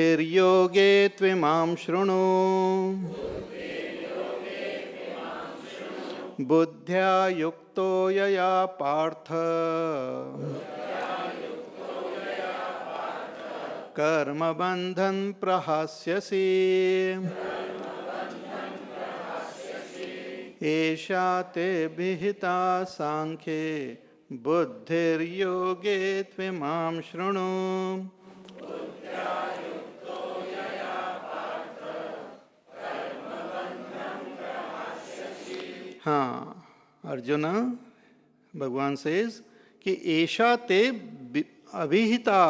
योगे त्विमां शृणु बुद्ध्या युक्तो यया पार्थ कर्मबन्धं प्रहास्यसि एषा ते विहिता सांख्ये बुद्धिर्योगे त्विमां शृणु. हाँ, अर्जुना, भगवान says कि एषा ते अभिहिता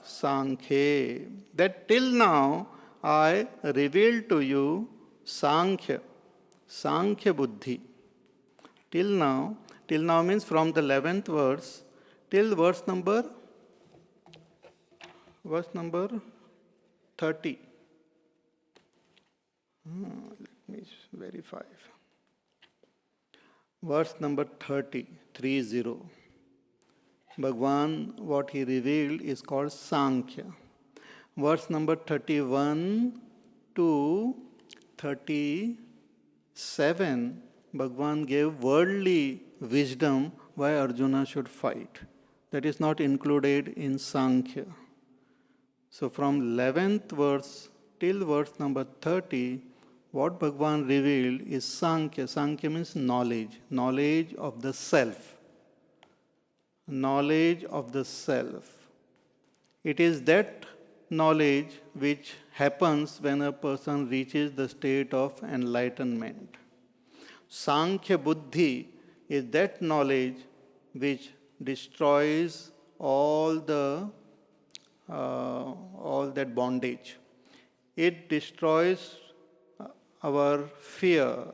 सांख्ये, that till now I revealed to you Sankhya, Sankhya Buddhi. Till now means from the 11th verse till verse number 30. Let me verify. Verse number 30. Bhagwan, what he revealed is called Sankhya. Verse number 31 to 37, Bhagwan gave worldly wisdom why Arjuna should fight. That is not included in Sankhya. So from 11th verse till verse number 30, what Bhagwan revealed is Sankhya. Sankhya means knowledge, knowledge of the self. Knowledge of the self. It is that knowledge which happens when a person reaches the state of enlightenment. Sankhya Buddhi is that knowledge which destroys all that bondage. It destroys our fear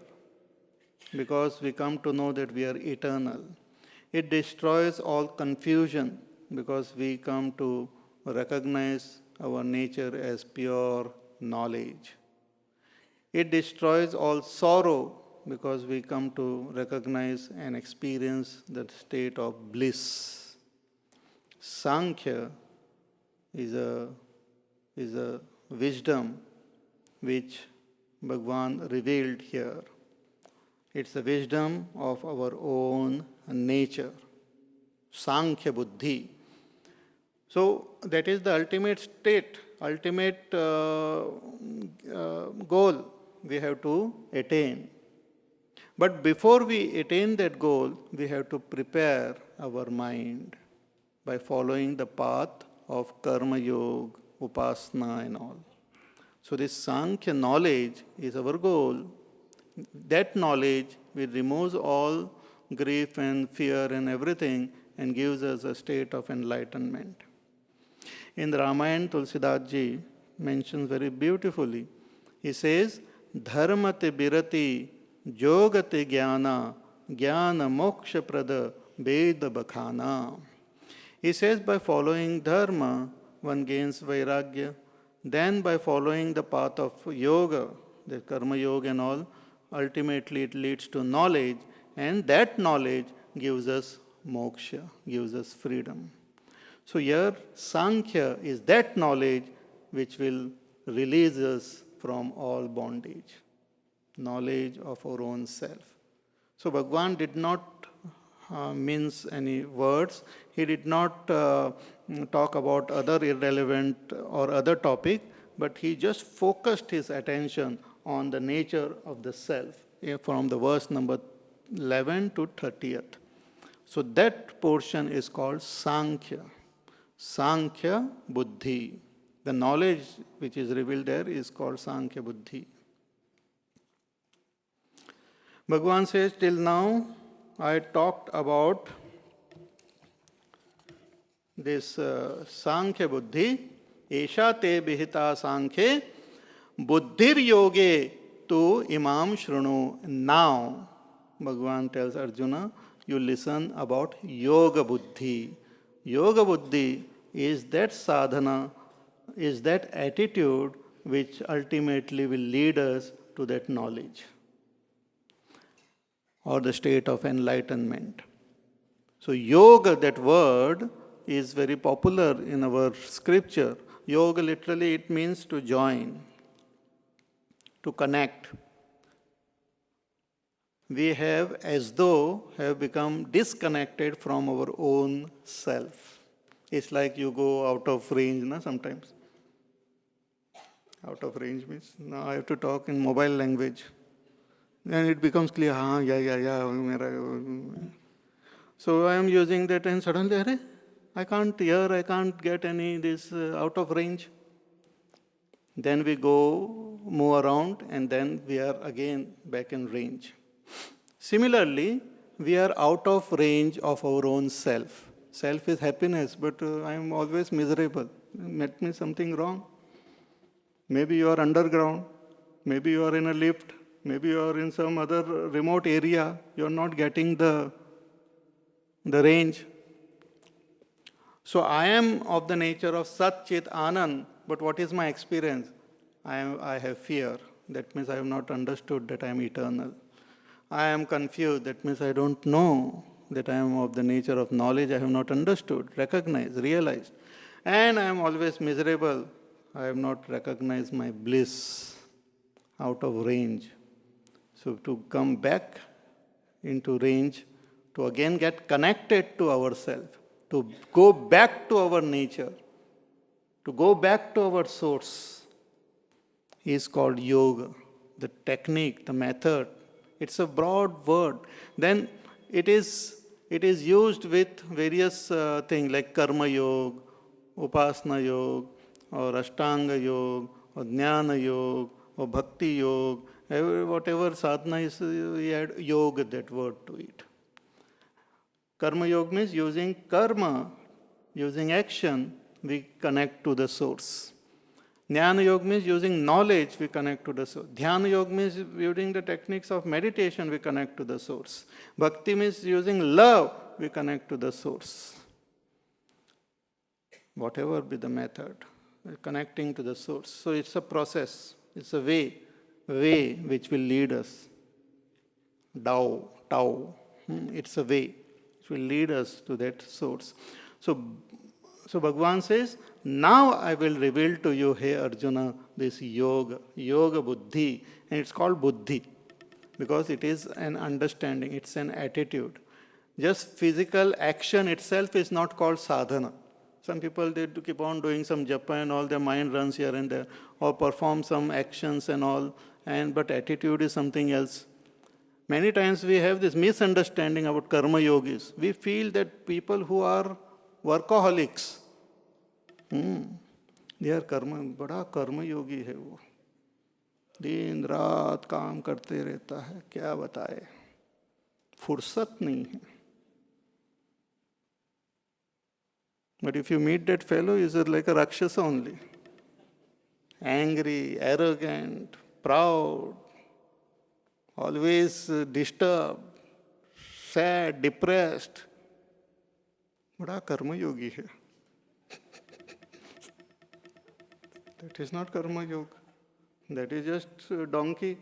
because we come to know that we are eternal. It destroys all confusion because we come to recognize our nature as pure knowledge. It destroys all sorrow because we come to recognize and experience the state of bliss. Sankhya is a wisdom which Bhagwan revealed here. It's the wisdom of our own nature. Sankhya Buddhi. So that is the ultimate state, ultimate goal we have to attain. But before we attain that goal, we have to prepare our mind by following the path of Karma Yoga, Upasana and all. So this Sankhya knowledge is our goal. That knowledge will remove all grief and fear and everything and gives us a state of enlightenment. In the Ramayana, Tulsidas ji mentions very beautifully. He says, Dharmate birati yogate jnana jnana moksha prada veda bakhana. He says by following dharma, one gains vairagya. Then by following the path of yoga, the karma yoga and all, ultimately it leads to knowledge, and that knowledge gives us moksha, gives us freedom. So here, Sankhya is that knowledge which will release us from all bondage, knowledge of our own self. So Bhagwan did not mince any words. He did not talk about other irrelevant or other topic, but he just focused his attention on the nature of the self from the verse number 11 to 30th. So that portion is called Sankhya. Sankhya Buddhi. The knowledge which is revealed there is called Sankhya Buddhi. Bhagwan says, till now I talked about this Sankhya Buddhi. Esha te vihita Sankhye buddhir yoge tu imam shrunu. Now, Bhagwan tells Arjuna, you listen about Yoga Buddhi. Yoga Buddhi is that sadhana, is that attitude which ultimately will lead us to that knowledge or the state of enlightenment. So yoga, that word, is very popular in our scripture. Yoga literally it means to join, to connect. We have as though have become disconnected from our own self. It's like you go out of range, na, sometimes. Out of range means now I have to talk in mobile language. Then it becomes clear, yeah. So I am using that and suddenly, I can't hear, I can't get any this out of range. Then we go, move around, and then we are again back in range. Similarly, we are out of range of our own self. Self is happiness, but I am always miserable. That means something wrong. Maybe you are underground, maybe you are in a lift, maybe you are in some other remote area, you are not getting the range. So I am of the nature of Sat Chit Anand, but what is my experience? I have fear. That means I have not understood that I am eternal. I am confused. That means I don't know that I am of the nature of knowledge. I have not understood, recognized, realized. And I am always miserable. I have not recognized my bliss, out of range. So to come back into range, to again get connected to ourselves, to go back to our nature, to go back to our source, is called yoga. The technique, the method, it's a broad word. Then it is used with various things like karma yoga, upasana yoga, or ashtanga yoga, or jnana yoga, or bhakti yoga, whatever sadhana is, we add yoga, that word to it. Karma yoga means using karma, using action, we connect to the source. Jnana yoga means using knowledge, we connect to the source. Dhyana yoga means using the techniques of meditation, we connect to the source. Bhakti means using love, we connect to the source. Whatever be the method, connecting to the source. So it's a process, it's a way which will lead us. Tao, it's a way which will lead us to that source. So Bhagavan says, now I will reveal to you, hey Arjuna, this yoga buddhi, and it's called buddhi because it is an understanding, it's an attitude. Just physical action itself is not called sadhana. Some people, they keep on doing some japa and all, their mind runs here and there, or perform some actions and all, but attitude is something else. Many times we have this misunderstanding about karma yogis. We feel that people who are workaholics, they are बड़ा कर्म योगी है वो, दिन रात काम करते रहता है, क्या बताए, फुर्सत नहीं है. But if you meet that fellow, he's like a Rakshasa only. Angry, arrogant, proud, always disturbed, sad, depressed. बड़ा कर्म योगी है. That is not karma yoga. That is just a donkey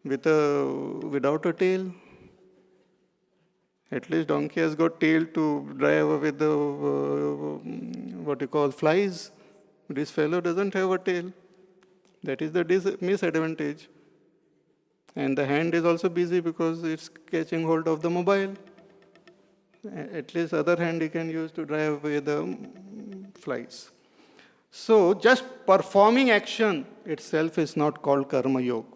without a tail. At least donkey has got tail to drive with the what you call flies. This fellow doesn't have a tail. That is the misadvantage. And the hand is also busy because it's catching hold of the mobile. At least other hand he can use to drive away the flies. So just performing action itself is not called karma yoga.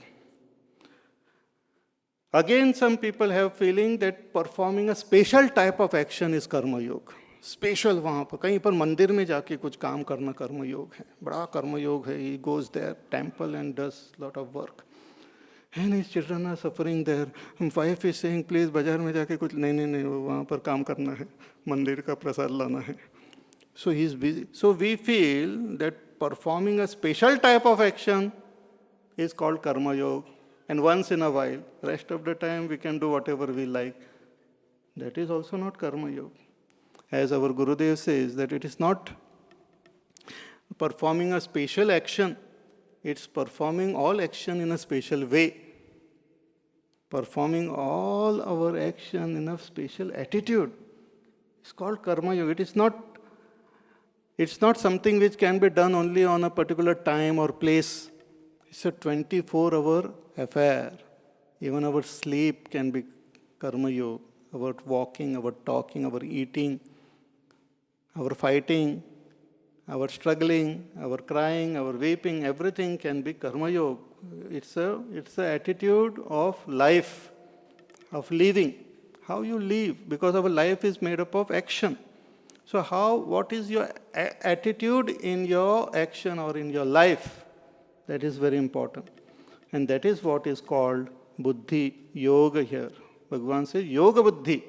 Again, some people have feeling that performing a special type of action is karma yoga. Special वहाँ पर कहीं पर मंदिर में जाके कुछ काम करना कर्म योग है, बड़ा कर्म योग है. He goes there, temple, and does lot of work. And his children are suffering there. Wife is saying, please बाजार में जाके कुछ नहीं वहाँ पर काम करना है, मंदिर का प्रसाद लाना है. So he is busy. So we feel that performing a special type of action is called karma yoga. And once in a while, rest of the time we can do whatever we like. That is also not karma yoga. As our Gurudev says, that it is not performing a special action, it's performing all action in a special way. Performing all our action in a special attitude. It's called karma yoga. It is not It's not something which can be done only on a particular time or place. It's a 24-hour affair. Even our sleep can be karma yoga. Our walking, our talking, our eating, our fighting, our struggling, our crying, our weeping, everything can be karma yoga. It's a attitude of life, of living. How you live, because our life is made up of action. So what is your attitude in your action or in your life? That is very important. And that is what is called buddhi yoga here. Bhagavan says yoga buddhi.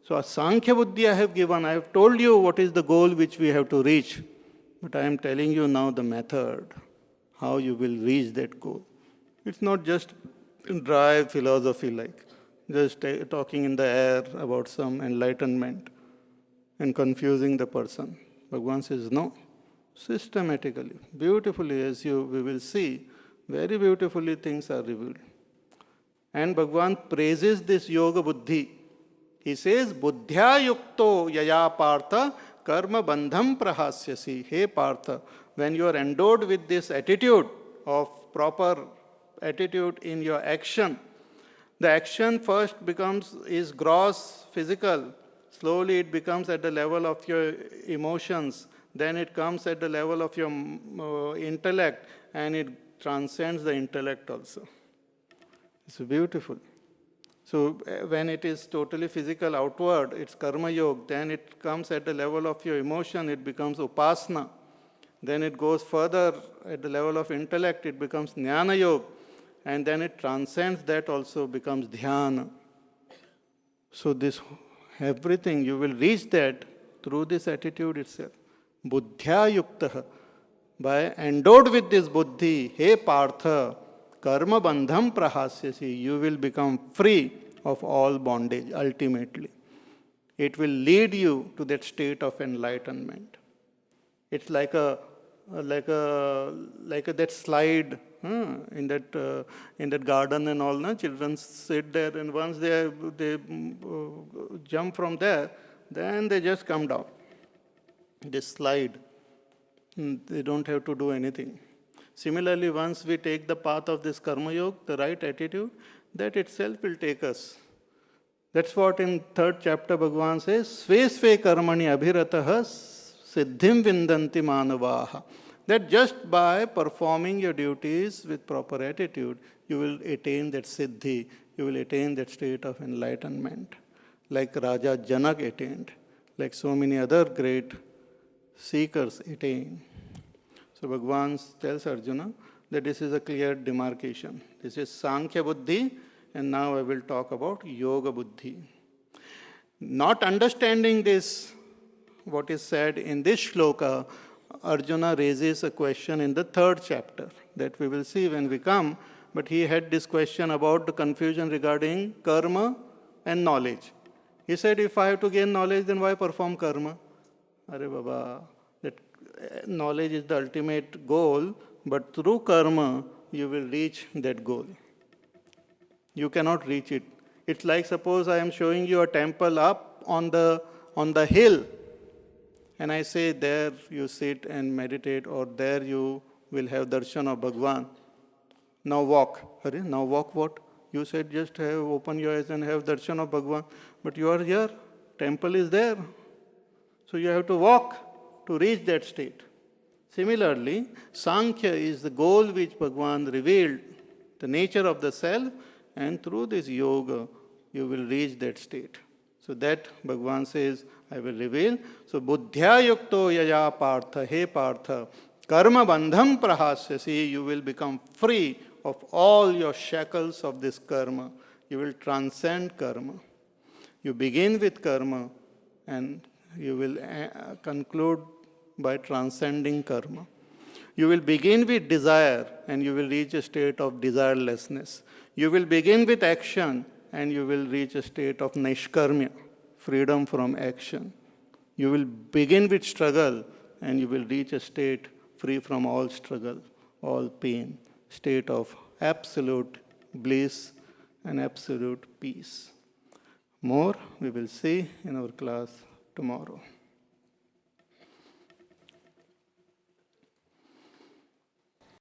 So a sankhya buddhi I have given. I have told you what is the goal which we have to reach. But I am telling you now the method, how you will reach that goal. It's not just dry philosophy like just talking in the air about some enlightenment and confusing the person. Bhagavan says, no, systematically, beautifully, as we will see, very beautifully things are revealed. And Bhagavan praises this yoga buddhi. He says, buddhya yukto yaya partha karma bandham prahasyasi. Hey partha, when you are endowed with this attitude of proper attitude in your action, the action first is gross, physical. Slowly it becomes at the level of your emotions. Then it comes at the level of your intellect, and it transcends the intellect also. It's beautiful. So when it is totally physical outward, it's karma yoga. Then it comes at the level of your emotion, it becomes upasana. Then it goes further at the level of intellect, it becomes jnana yoga. And then it transcends that also, becomes dhyana. So this everything, you will reach that through this attitude itself. Buddhya yuktaha. By endowed with this buddhi, hey partha, karma bandham prahasyasi, you will become free of all bondage ultimately. It will lead you to that state of enlightenment. It's like that slide in that garden and all. No? Children sit there, and once they jump from there, then they just come down. This slide. They don't have to do anything. Similarly, once we take the path of this karma yoga, the right attitude, that itself will take us. That's what in 3rd chapter Bhagavan says, Sve sve karmani abhiratah siddhim vindanti manavaha. That just by performing your duties with proper attitude, you will attain that siddhi, you will attain that state of enlightenment, like Raja Janak attained, like so many other great seekers attain. So Bhagavan tells Arjuna that this is a clear demarcation. This is Sankhya Buddhi, and now I will talk about Yoga Buddhi. Not understanding this, what is said in this shloka, Arjuna raises a question in the 3rd chapter that we will see when we come. But he had this question about the confusion regarding karma and knowledge. He said, if I have to gain knowledge, then why perform karma? Are Baba, that knowledge is the ultimate goal, but through karma, you will reach that goal. You cannot reach it. It's like suppose I am showing you a temple up on the hill, and I say there you sit and meditate, or there you will have darshan of Bhagavan. Now walk. Now walk what? You said just open your eyes and have darshan of Bhagavan. But you are here. Temple is there. So you have to walk to reach that state. Similarly, Sankhya is the goal which Bhagavan revealed, the nature of the self, and through this yoga, you will reach that state. So that Bhagavan says, I will reveal. So buddhya yukto yaya partha, hey partha, karma bandham prahasyasi, you will become free of all your shackles of this karma. You will transcend karma. You begin with karma, and you will conclude by transcending karma. You will begin with desire, and you will reach a state of desirelessness. You will begin with action, and you will reach a state of nishkarmya, freedom from action. You will begin with struggle, and you will reach a state free from all struggle, all pain, state of absolute bliss and absolute peace. More we will see in our class tomorrow.